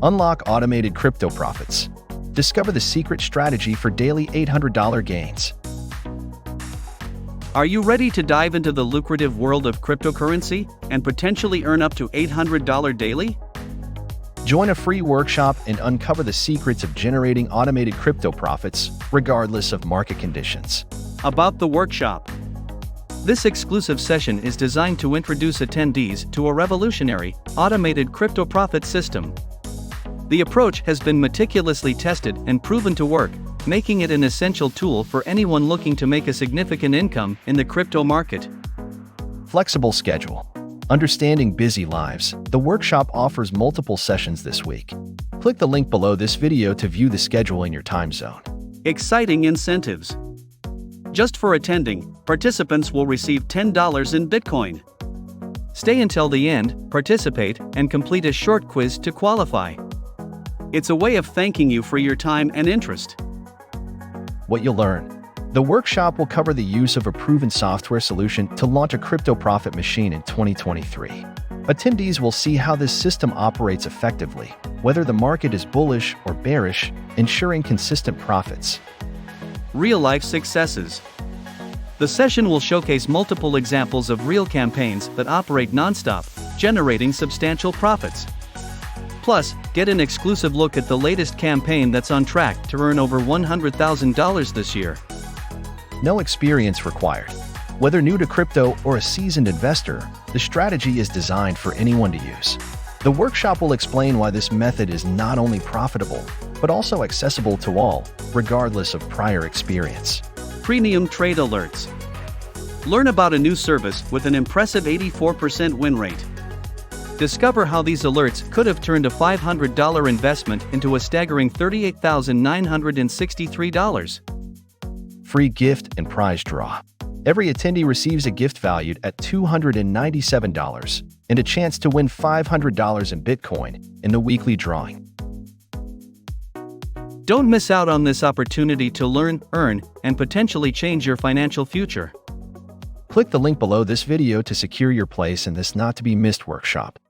Unlock automated crypto profits. Discover the secret strategy for daily $800 gains. Are you ready to dive into the lucrative world of cryptocurrency and potentially earn up to $800 daily? Join a free workshop and uncover the secrets of generating automated crypto profits, regardless of market conditions. About the workshop. This exclusive session is designed to introduce attendees to a revolutionary, automated crypto profit system. The approach has been meticulously tested and proven to work, making it an essential tool for anyone looking to make a significant income in the crypto market. Flexible schedule. Understanding busy lives, the workshop offers multiple sessions this week. Click the link below this video to view the schedule in your time zone. Exciting incentives. Just for attending, participants will receive $10 in Bitcoin. Stay until the end, participate, and complete a short quiz to qualify. It's a way of thanking you for your time and interest. What you'll learn. The workshop will cover the use of a proven software solution to launch a crypto profit machine in 2023. Attendees will see how this system operates effectively, whether the market is bullish or bearish, ensuring consistent profits. Real-life successes. The session will showcase multiple examples of real campaigns that operate non-stop, generating substantial profits. Plus, get an exclusive look at the latest campaign that's on track to earn over $100,000 this year. No experience required. Whether new to crypto or a seasoned investor, the strategy is designed for anyone to use. The workshop will explain why this method is not only profitable, but also accessible to all, regardless of prior experience. Premium trade alerts. Learn about a new service with an impressive 84% win rate. Discover how these alerts could have turned a $500 investment into a staggering $38,963. Free gift and prize draw. Every attendee receives a gift valued at $297 and a chance to win $500 in Bitcoin in the weekly drawing. Don't miss out on this opportunity to learn, earn, and potentially change your financial future. Click the link below this video to secure your place in this not-to-be-missed workshop.